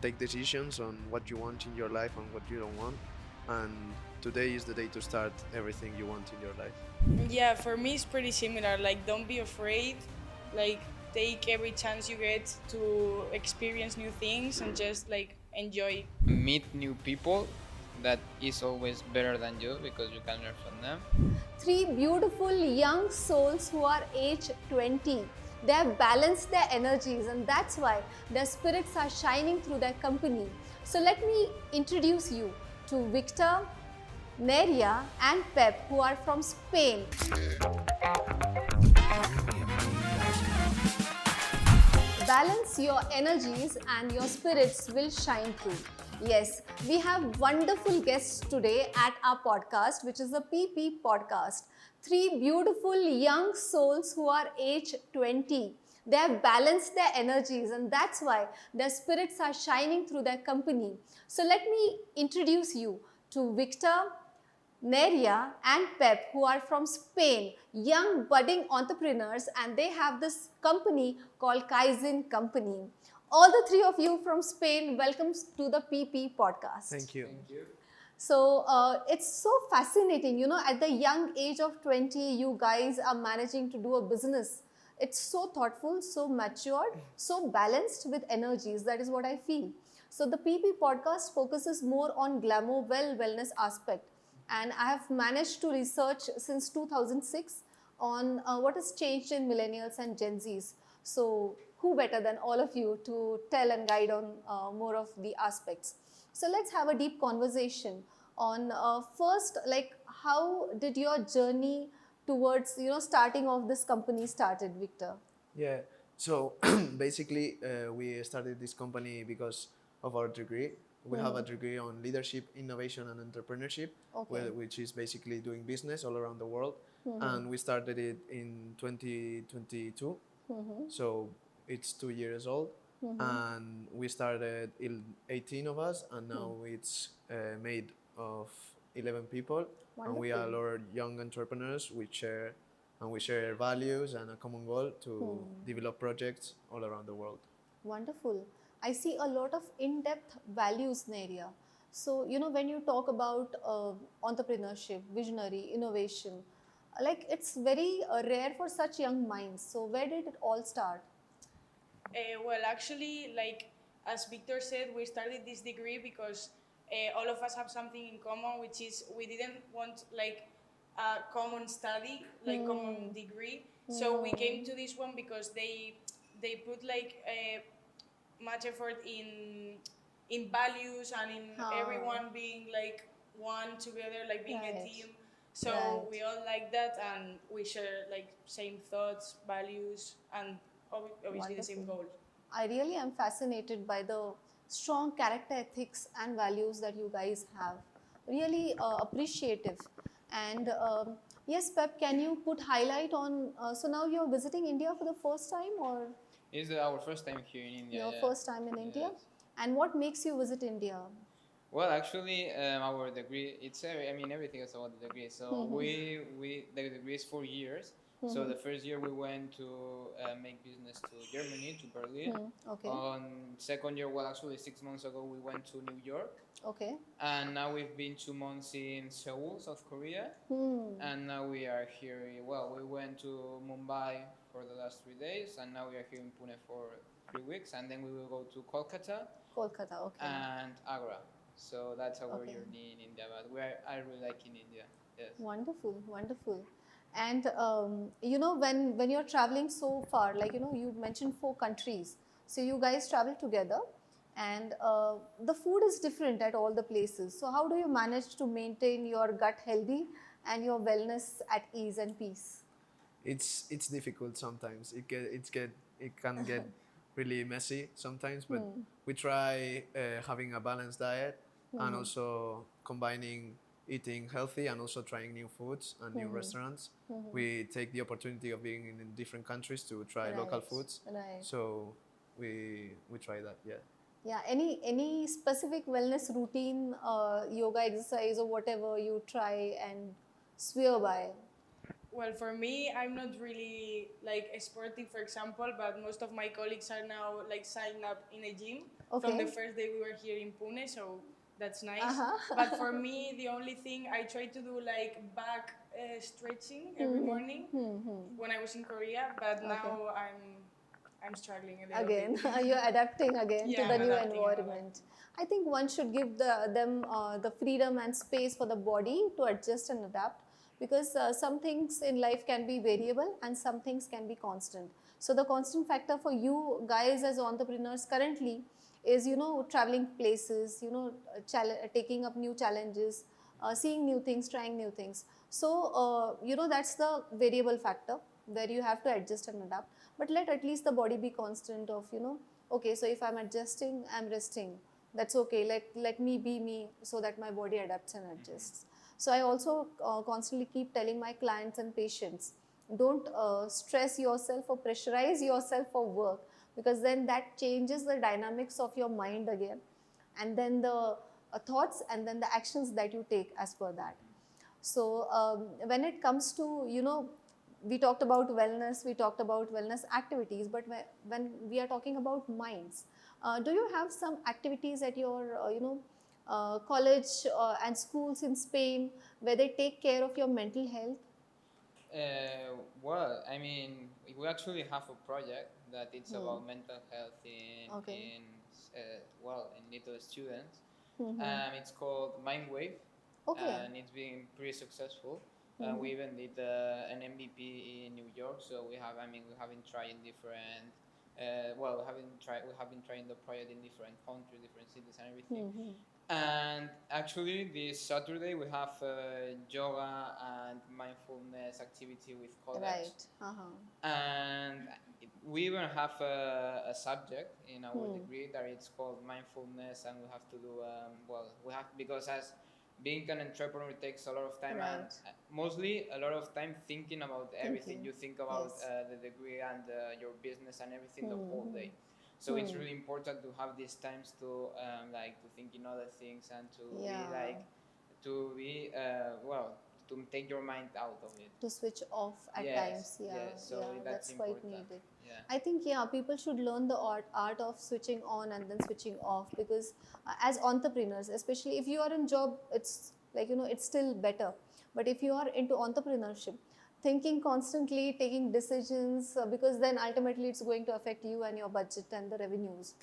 take decisions on what you want in your life and what you don't want. And today is the day to start everything you want in your life. Yeah, for me it's pretty similar. Like, don't be afraid. Like, take every chance you get to experience new things and just like enjoy. Meet new people. That is always better than you because you can learn from them. Three beautiful young souls who are age 20. They have balanced their energies, and that's why their spirits are shining through their company. So let me introduce you to Victor, Neria and Pep, who are from Spain. Balance your energies and your spirits will shine through. Yes, we have wonderful guests today at our podcast, which is the PP podcast. Three beautiful young souls who are age 20. They have balanced their energies, and that's why their spirits are shining through their company. So let me introduce you to Victor, Neria and Pep, who are from Spain, young budding entrepreneurs, and they have this company called Kaizen Company. All the three of you from Spain, welcome to the PP podcast. Thank you. Thank you. So it's so fascinating, at the young age of 20, you guys are managing to do a business. It's so thoughtful, so matured, so balanced with energies. That is what I feel. So the PP podcast focuses more on glamour, wellness aspect. And I have managed to research since 2006 on what has changed in millennials and Gen Zs. So who better than all of you to tell and guide on more of the aspects. So let's have a deep conversation on first, like, how did your journey towards starting off this company started, Victor? Yeah. So basically, we started this company because of our degree. We have a degree on leadership, innovation, and entrepreneurship, Okay. which is basically doing business all around the world. And we started it in 2022. So it's 2 years old. And we started 18 of us, and now it's made of 11 people. And we are Wonderful. all young entrepreneurs. We share values and a common goal to develop projects all around the world. Wonderful. I see a lot of in-depth values in area. So, when you talk about entrepreneurship, visionary, innovation, like it's very rare for such young minds. So, where did it all start? Well, actually, like as Victor said, we started this degree because all of us have something in common, which is we didn't want like a common study, like common degree. So we came to this one because they put like much effort in values and in everyone being like one together, like being a Right. team. So Right. we all like that, and we share like same thoughts, values, and obviously the same Wonderful. goal. I really am fascinated by the strong character ethics and values that you guys have. Really appreciative. And yes, Pep, can you put highlight on? So now you're visiting India for the first time, or It's our first time here in India. your Yeah. first time in India? Yes. And what makes you visit India? Well, actually, our degree, everything is about the degree. So the degree is 4 years. So the first year we went to make business to Germany, to Berlin. Okay. On second year, well, actually 6 months ago, we went to New York. Okay. And now we've been 2 months in Seoul, South Korea. And now we are here. Well, we went to Mumbai for the last 3 days, and now we are here in Pune for 3 weeks, and then we will go to Kolkata Kolkata. Okay. and Agra. So that's our Okay. journey in India. But I really like in India. Yes. Wonderful, wonderful. And when you're traveling so far, like you mentioned 4 countries, so you guys travel together, and the food is different at all the places. So how do you manage to maintain your gut healthy and your wellness at ease and peace? It's difficult sometimes. It can get really messy sometimes, but we try having a balanced diet and also combining eating healthy and also trying new foods and new restaurants. We take the opportunity of being in different countries to try local Right, foods. right. So we try that. Yeah. Yeah. Any specific wellness routine, yoga exercise or whatever you try and swear by? Well, for me, I'm not really like sporting, for example, but most of my colleagues are now like signed up in a gym. from the Okay. first day we were here in Pune, so that's nice. Uh-huh. But for me, the only thing I try to do like back stretching every morning when I was in Korea, but now I'm struggling a little Again, bit. you're adapting again to Yeah, the I'm new adapting and environment. I think one should give them the freedom and space for the body to adjust and adapt, because some things in life can be variable and some things can be constant. So the constant factor for you guys as entrepreneurs currently is, traveling places, taking up new challenges, seeing new things, trying new things. So that's the variable factor where you have to adjust and adapt. But let at least the body be constant of, okay, so if I'm adjusting, I'm resting, that's okay. Let me be me, so that my body adapts and adjusts. So I also constantly keep telling my clients and patients, don't stress yourself or pressurize yourself for work, because then that changes the dynamics of your mind again, and then the thoughts and then the actions that you take as per that. So when it comes to, we talked about wellness, we talked about wellness activities, but when we are talking about minds, do you have some activities at your, college and schools in Spain where they take care of your mental health? Well, I mean, we actually have a project that it's Hmm. about mental health in Okay. in little students. Mm-hmm. It's called Mindwave, Okay. and it's been pretty successful. Mm-hmm. We even did an MVP in New York, so we have been trying different. We have been trying the project in different countries, different cities, and everything. Mm-hmm. And actually, this Saturday we have yoga and mindfulness activity with colleagues, Right. Uh-huh. and we even have a subject in our degree that it's called mindfulness, and we have to do we have, because as being an entrepreneur takes a lot of time, and Right. mostly a lot of time thinking about everything. Thinking. You think about Yes. the degree and your business and everything the whole day. So it's really important to have these times to to think in other things and to be Yeah. like to be to take your mind out of it. To switch off at Yes, times. Yeah, yes. So yeah, that's that's quite important. needed. Yeah. I think, yeah, people should learn the art of switching on and then switching off, because as entrepreneurs, especially if you are in job, it's like, it's still better. But if you are into entrepreneurship, thinking constantly, taking decisions, because then ultimately it's going to affect you and your budget and the revenues.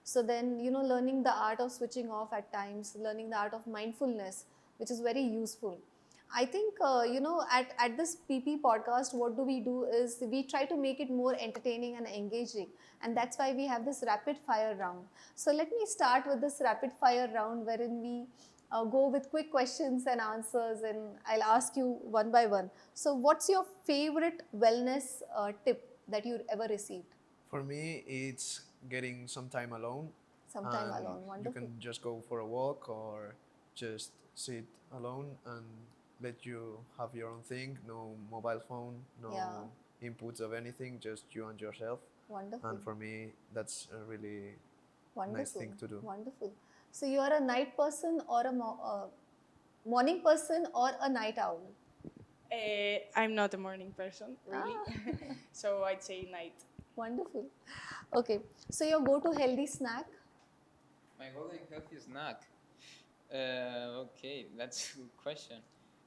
So then, learning the art of switching off at times, learning the art of mindfulness, which is very useful. I think, at this PP podcast, what do we do is we try to make it more entertaining and engaging. And that's why we have this rapid fire round. So let me start with this rapid fire round wherein we go with quick questions and answers, and I'll ask you one by one. So, what's your favorite wellness tip that you ever received? For me, it's getting some time alone, Sometime and alone. you Wonderful. can just go for a walk or just sit alone and let you have your own thing. No mobile phone, Yeah. no inputs of anything, just you and yourself. Wonderful. And for me, that's a really nice Wonderful. thing to do. Wonderful. So, you are a night person or a morning person or a night owl? I'm not a morning person, really. Ah. So I'd say night. Wonderful. Okay. So, your go to healthy snack? My golden healthy snack. Okay, that's a good question.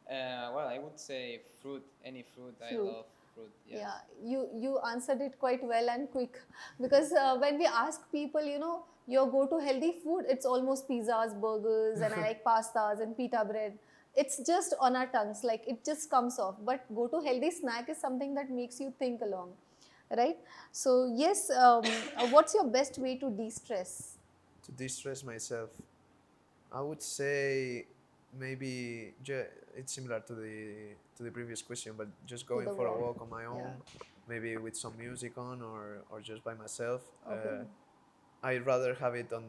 I would say fruit. Any fruit. I Fruit. love fruit. Yes. Yeah, you answered it quite well and quick, because when we ask people, your go to healthy food, it's almost pizzas, burgers, and I like pastas and pita bread. It's just on our tongues, like it just comes off. But go to healthy snack is something that makes you think along, right? So yes, what's your best way to de-stress? To distress myself, I would say maybe it's similar to the previous question, but just To going the for a walk. walk on my Yeah. own, maybe with some music on or just by myself. Okay. I'd rather have it on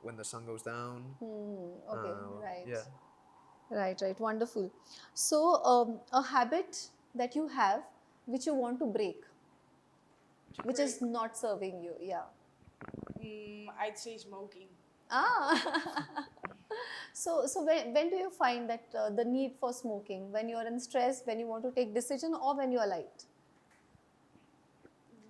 when the sun goes down. Okay. Right. Yeah, Right, right. Wonderful. So, a habit that you have which you want to break, which is Break. not serving you. Yeah. I'd say smoking. Ah. So when do you find that the need for smoking? When you are in stress, when you want to take decision, or when you are light?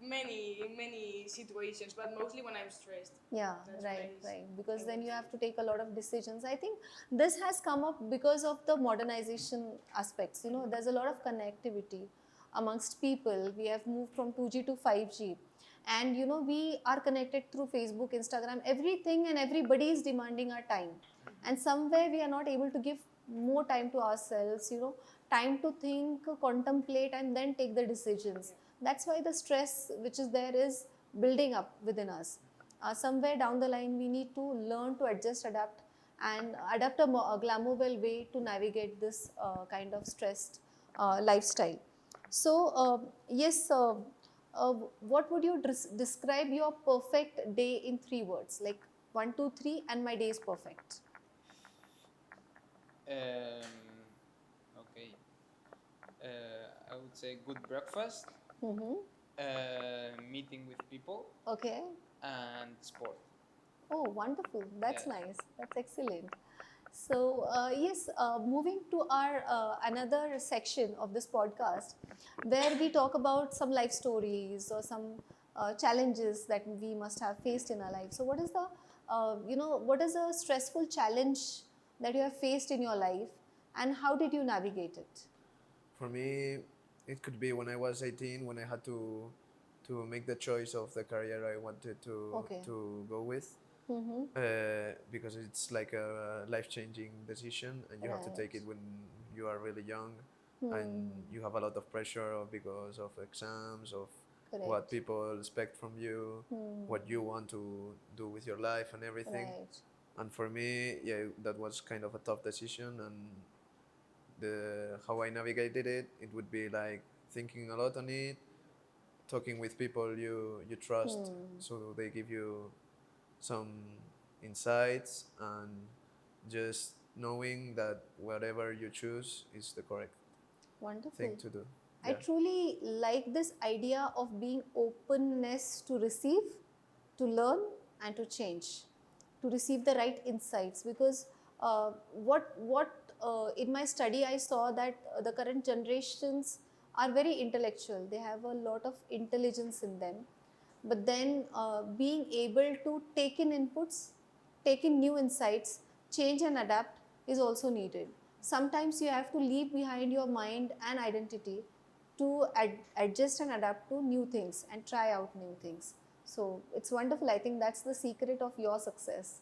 many situations, but mostly when I'm stressed. Yeah, That's right, when right. Because I then go you have through. to take a lot of decisions. I think this has come up because of the modernization aspects. You know, there's a lot of connectivity amongst people. We have moved from 2G to 5G. And, you know, we are connected through Facebook, Instagram, everything and everybody is demanding our time. And somewhere we are not able to give more time to ourselves, you know, time to think, contemplate, and then take the decisions. That's why the stress which is there is building up within us. Somewhere down the line, we need to learn to adjust, adapt, and adapt a glamourable way to navigate this kind of stressed lifestyle. So, yes, what would you describe your perfect day in 3 words? Like 1, 2, 3, and my day is perfect. Okay. I would say good breakfast, Mm-hmm. meeting with people, Okay. and sport. Oh, wonderful. That's Yes. nice. That's excellent. So, yes, moving to our another section of this podcast where we talk about some life stories or some challenges that we must have faced in our life. So, what is the, what is a stressful challenge that you have faced in your life and how did you navigate it? For me, it could be when I was 18, when I had to make the choice of the career I wanted Okay. to go with. Mm-hmm. Because it's like a life-changing decision, and you have to take Right. it when you are really young, and Hmm. you have a lot of pressure because of exams, of what Correct. people expect from you, Hmm. what you want to do with your life, and everything. Right. And for me, yeah, that was kind of a tough decision, and the how I navigated it, it would be like thinking a lot on it, talking with people you trust, Hmm. so they give you some insights, and just knowing that whatever you choose is the correct thing Wonderful. to do. I Yeah. truly like this idea of being openness to receive, to learn, and to change, to receive the right insights. Because what in my study I saw that the current generations are very intellectual. They have a lot of intelligence in them, but then being able to take in inputs, take in new insights, change and adapt is also needed. Sometimes you have to leave behind your mind and identity to adjust and adapt to new things and try out new things. So it's wonderful. I think that's the secret of your success.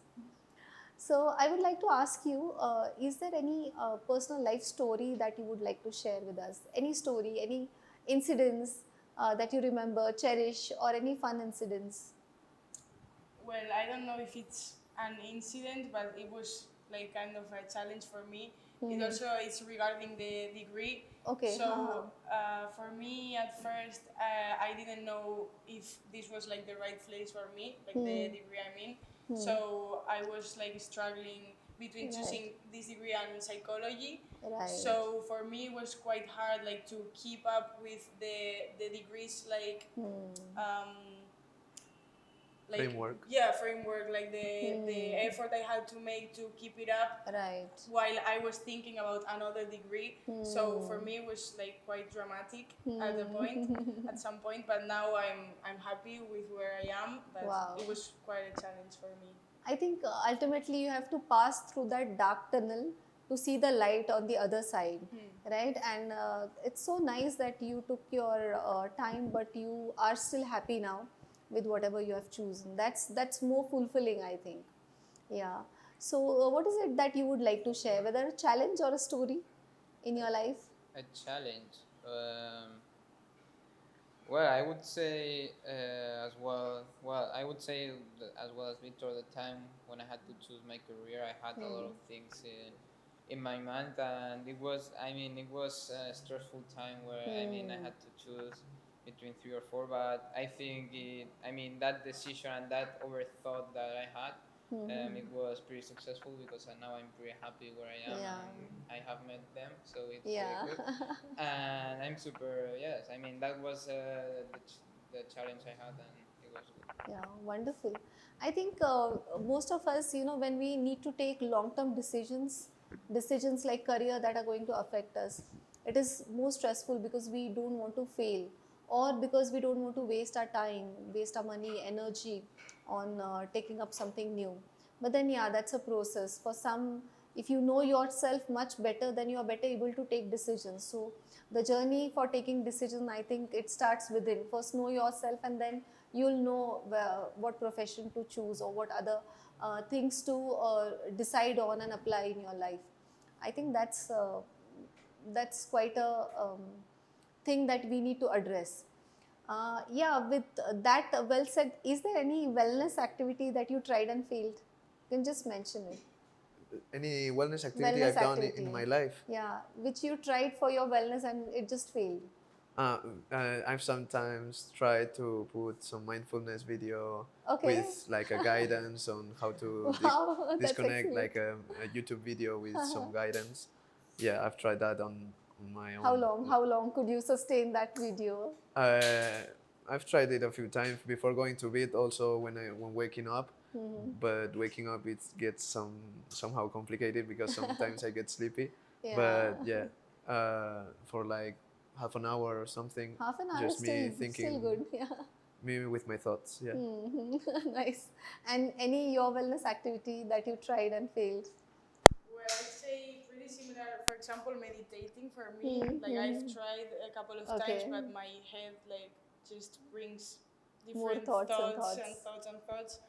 So I would like to ask you, is there any personal life story that you would like to share with us? Any story, any incidents that you remember, cherish, or any fun incidents? Well, I don't know if it's an incident, but it was like kind of a challenge for me. It Hmm. also is regarding the degree. Okay. So for me, at first, I didn't know if this was like the right place for me, like the Hmm. degree I'm in. Hmm. So I was like struggling between Right. choosing this degree and psychology. Right. So for me, it was quite hard, like to keep up with the degrees, Hmm. like Framework. yeah, framework, like the Hmm. effort I had to make to keep it up Right. while I was thinking about another degree. So for Hmm. me, it was like quite dramatic at the point, Hmm. at some point. But now I'm happy with where I am. But Wow. it was quite a challenge for me. I think ultimately you have to pass through that dark tunnel to see the light on the other side, right? And it's so nice that you took your time, but you are still happy now with whatever you have chosen. That's more fulfilling, I think. Yeah. So, what is it that you would like to share, whether a challenge or a story in your life? A challenge. Well, I would say as well. Well, I would say as well as Victor, the time when I had to choose my career, I had a lot of things in my mind, and it was. I mean, it was a stressful time where I Hmm. had to choose between three or four. But I think it. I mean, that decision and that overthought that I had, Hmm. it was pretty successful because now I'm pretty happy where I am Yeah. and I have met them, so it's pretty Yeah. good. And I'm super, yes, I mean that was the challenge I had, and it was good. Yeah, wonderful. I think most of us, you know, when we need to take long-term decisions, decisions like career that are going to affect us, it is more stressful because we don't want to fail or because we don't want to waste our time, waste our money, energy on taking up something new. But then, yeah, that's a process. For some, if you know yourself much better, then you are better able to take decisions. So, the journey for taking decision, I think it starts within. First, know yourself, and then you'll know what profession to choose or what other things to decide on and apply in your life. I think that's quite a thing that we need to address. Yeah, with that well said, is there any wellness activity that you tried and failed? You can just mention it. Any wellness activity Wellness I've done activity. in my life. Yeah, which you tried for your wellness and it just failed. I've sometimes tried to put some mindfulness video Okay. with like a guidance on how to Wow, that's disconnect, excellent. like a YouTube video with some guidance. Yeah, I've tried that on my own. How long could you sustain that video? I've tried it a few times before going to bed, also when waking up. But waking up it gets somehow complicated because sometimes I get sleepy. Yeah. But yeah, for like half an hour or something. Half an hour just is me still thinking, good. Yeah. me with my thoughts. Yeah. Nice. And any your wellness activity that you tried and failed? Well, I'd say pretty similar. For example, meditating for me, like I've tried a couple of times, but my head like just brings More different thoughts and thoughts.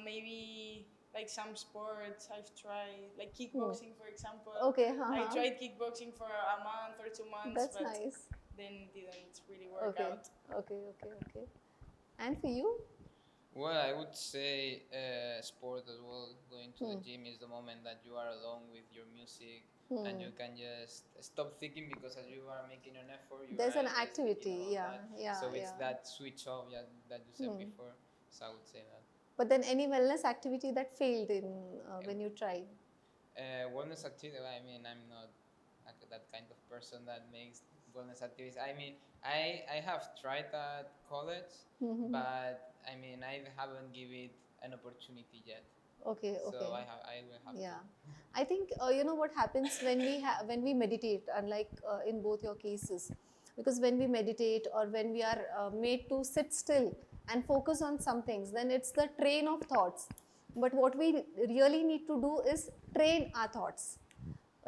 Maybe like some sports I've tried, like kickboxing, for example. Okay. I tried kickboxing for a month or 2 months, That's but nice. then didn't really work Okay. out. Okay. And for you? Well, I would say sport as well. Going to the gym is the moment that you are alone with your music and you can just stop thinking, because as you are making an effort, you There's are an just thinking activity, about yeah. that. So it's that switch off that you said before. So I would say that. But then any wellness activity that failed in when you tried? Wellness activity, I mean, I'm not that kind of person that makes wellness activities. I mean, I have tried at college, but I mean, I haven't given it an opportunity yet. Okay. So I will have Yeah, I think you know what happens when we meditate, unlike in both your cases, because when we meditate or when we are made to sit still and focus on some things, then it's the train of thoughts. But what we really need to do is train our thoughts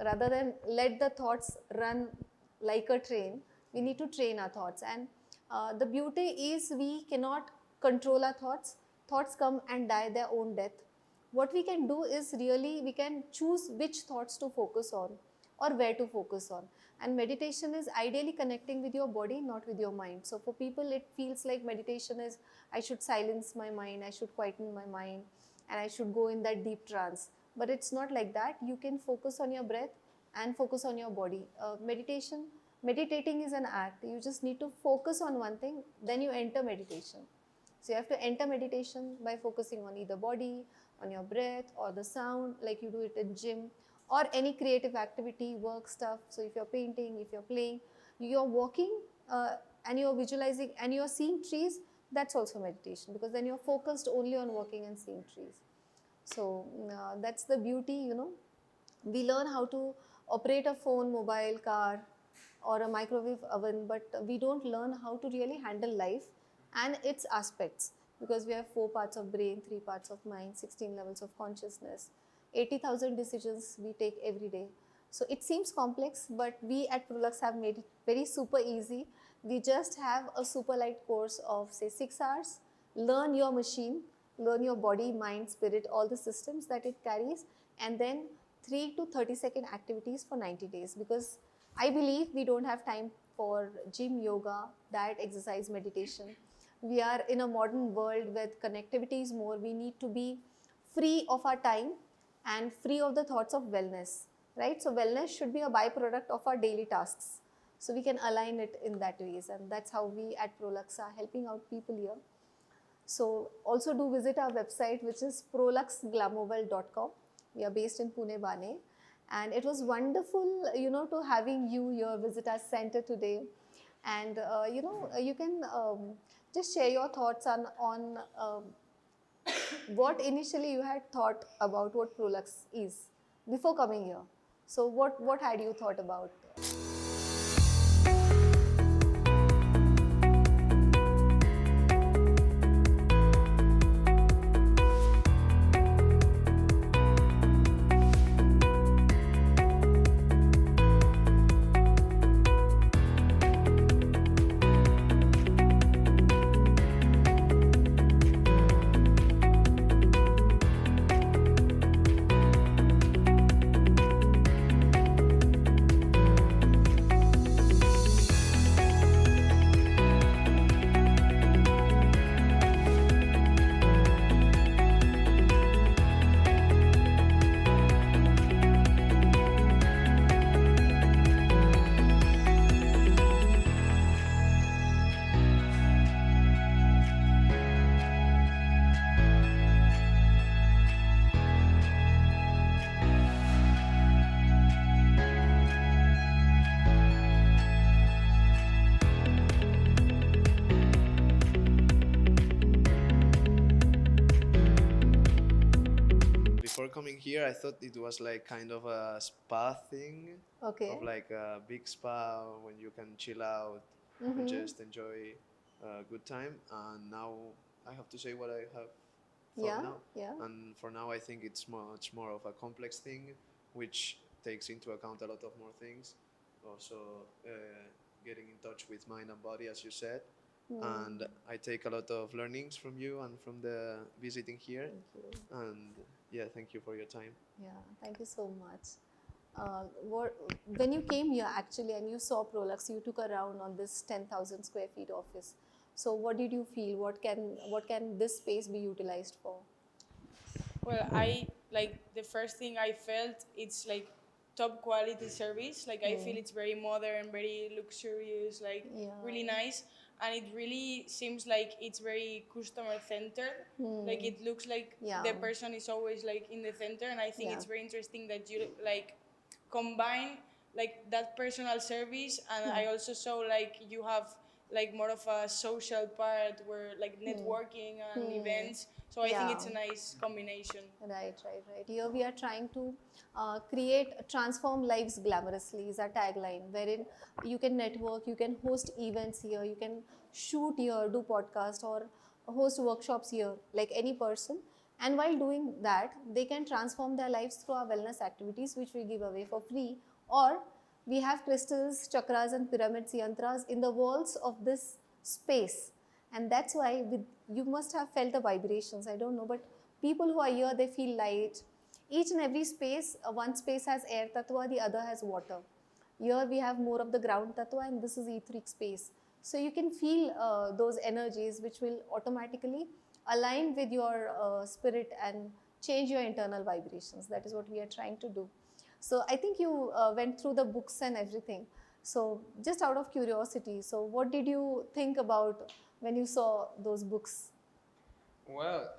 rather than let the thoughts run like a train. We need to train our thoughts, and the beauty is we cannot control our thoughts. Thoughts come and die their own death. What we can do is really we can choose which thoughts to focus on or where to focus on. And meditation is ideally connecting with your body, not with your mind. So for people it feels like meditation is I should silence my mind, I should quieten my mind, and I should go in that deep trance. But it's not like that. You can focus on your breath and focus on your body. Meditating is an act. You just need to focus on one thing, then you enter meditation. So you have to enter meditation by focusing on either body, on your breath, or the sound, like you do it in gym, or any creative activity, work stuff. So if you're painting, if you're playing, you're walking and you're visualizing and you're seeing trees, that's also meditation, because then you're focused only on walking and seeing trees. So that's the beauty, you know. We learn how to operate a phone, mobile, car, or a microwave oven, but we don't learn how to really handle life and its aspects, because we have 4 parts of brain, 3 parts of mind, 16 levels of consciousness, 80,000 decisions we take every day. So it seems complex, but we at Proluxe have made it very super easy. We just have a super light course of say 6 hours. Learn your machine, learn your body, mind, spirit, all the systems that it carries, and then 3 to 30-second activities for 90 days, because I believe we don't have time for gym, yoga, diet, exercise, meditation. We are in a modern world where connectivity is more. We need to be free of our time and free of the thoughts of wellness, right? So wellness should be a byproduct of our daily tasks. So we can align it in that ways, and that's how we at Proluxe are helping out people here. So also do visit our website, which is proluxeglamourwell.com. We are based in Pune, Bane. And it was wonderful, you know, to having you here visit our center today. And, you know, you can just share your thoughts on what initially you had thought about what Proluxe is before coming here. So what had you thought about? before coming here, I thought it was like kind of a spa thing, Okay. of like a big spa when you can chill out and just enjoy a good time. And now I have to say what I have thought Yeah, now. yeah. And for now, I think it's much more of a complex thing, which takes into account a lot of more things. Also, getting in touch with mind and body, as you said. And I take a lot of learnings from you and from the visiting here. Thank you. And yeah, thank you for your time. Yeah, thank you so much. When you came here actually and you saw Prolux, you took around on this 10,000 square feet office. So what did you feel? What can this space be utilized for? Well, I like the first thing I felt it's like top quality service. Like I feel it's very modern, very luxurious, like Yeah. really nice, and it really seems like it's very customer centered. Like it looks like Yeah. the person is always like in the center, and I think Yeah. it's very interesting that you like combine like that personal service, and I also saw like you have like more of a social part where like networking and events. So I think it's a Yeah. nice combination. Right, right, right. Here we are trying to transform lives glamorously is our tagline, wherein you can network, you can host events here, you can shoot here, do podcast or host workshops here, like any person. And while doing that, they can transform their lives through our wellness activities, which we give away for free. Or we have crystals, chakras, and pyramids, yantras in the walls of this space. And that's why you must have felt the vibrations. I don't know, but people who are here, they feel light. Each and every space, one space has air tattva, the other has water. Here we have more of the ground tattva, and this is etheric space. So you can feel those energies which will automatically align with your spirit and change your internal vibrations. That is what we are trying to do. So I think you went through the books and everything. So just out of curiosity, so what did you think about when you saw those books? Well,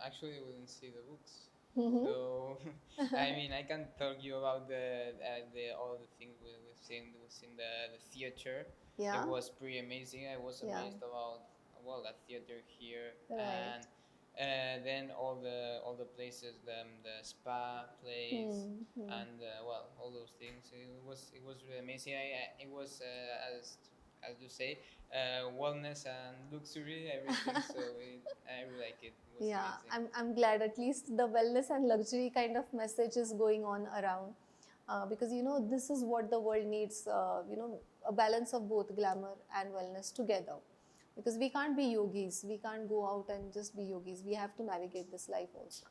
actually, we didn't see the books. So, I mean, I can talk you about the all the things we've seen the theater. Yeah. It was pretty amazing. I was Yeah. amazed about well that theater here, Right. and then all the places, the spa place, and well all those things. It was really amazing. It was as you say, wellness and luxury, everything. So I really like it. It was Yeah, amazing. I'm glad at least the wellness and luxury kind of message is going on around because this is what the world needs, a balance of both glamour and wellness together. Because we can't be yogis, we can't go out and just be yogis, we have to navigate this life also.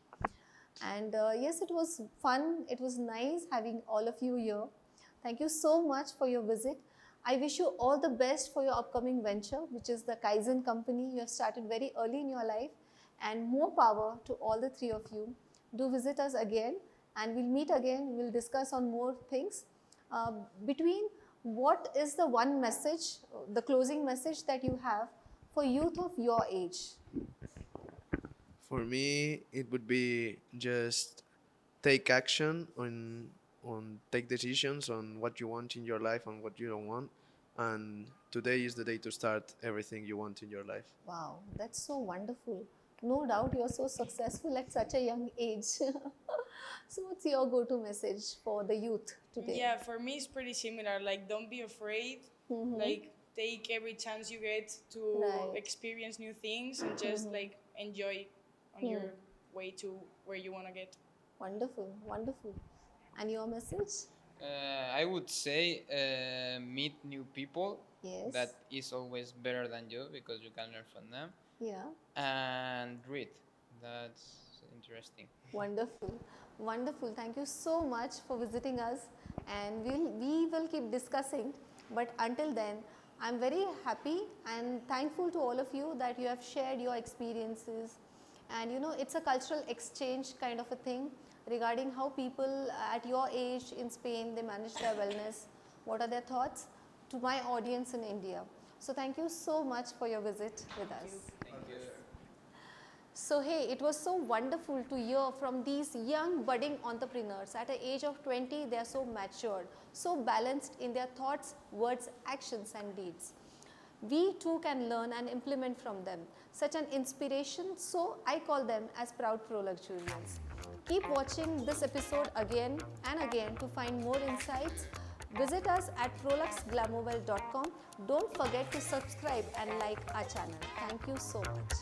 And yes, it was fun, it was nice having all of you here. Thank you so much for your visit. I wish you all the best for your upcoming venture, which is the Kaizen company. You have started very early in your life, and more power to all the three of you. Do visit us again, and we'll meet again. We'll discuss on more things. Between what is the one message, the closing message that you have for youth of your age? For me, it would be just take action on take decisions on what you want in your life and what you don't want. And today is the day to start everything you want in your life. Wow, that's so wonderful. No doubt you're so successful at such a young age. So, what's your go to message for the youth today? Yeah, for me it's pretty similar. Like don't be afraid. Like take every chance you get to Right. experience new things and just like enjoy on your way to where you want to get. Wonderful, wonderful. And your message? I would say meet new people. Yes. That is always better than you because you can learn from them. Yeah, And read. That's interesting. wonderful, wonderful. Thank you so much for visiting us, and we will keep discussing. But until then, I'm very happy and thankful to all of you that you have shared your experiences, and it's a cultural exchange kind of a thing regarding how people at your age in Spain they manage their wellness. What are their thoughts to my audience in India? So thank you so much for your visit with us. Thank you. So hey, it was so wonderful to hear from these young budding entrepreneurs. At the age of 20, they are so matured, so balanced in their thoughts, words, actions and deeds. We too can learn and implement from them. Such an inspiration, so I call them as proud Proluxurians. Keep watching this episode again and again to find more insights. Visit us at proluxeglamourwell.com. Don't forget to subscribe and like our channel. Thank you so much.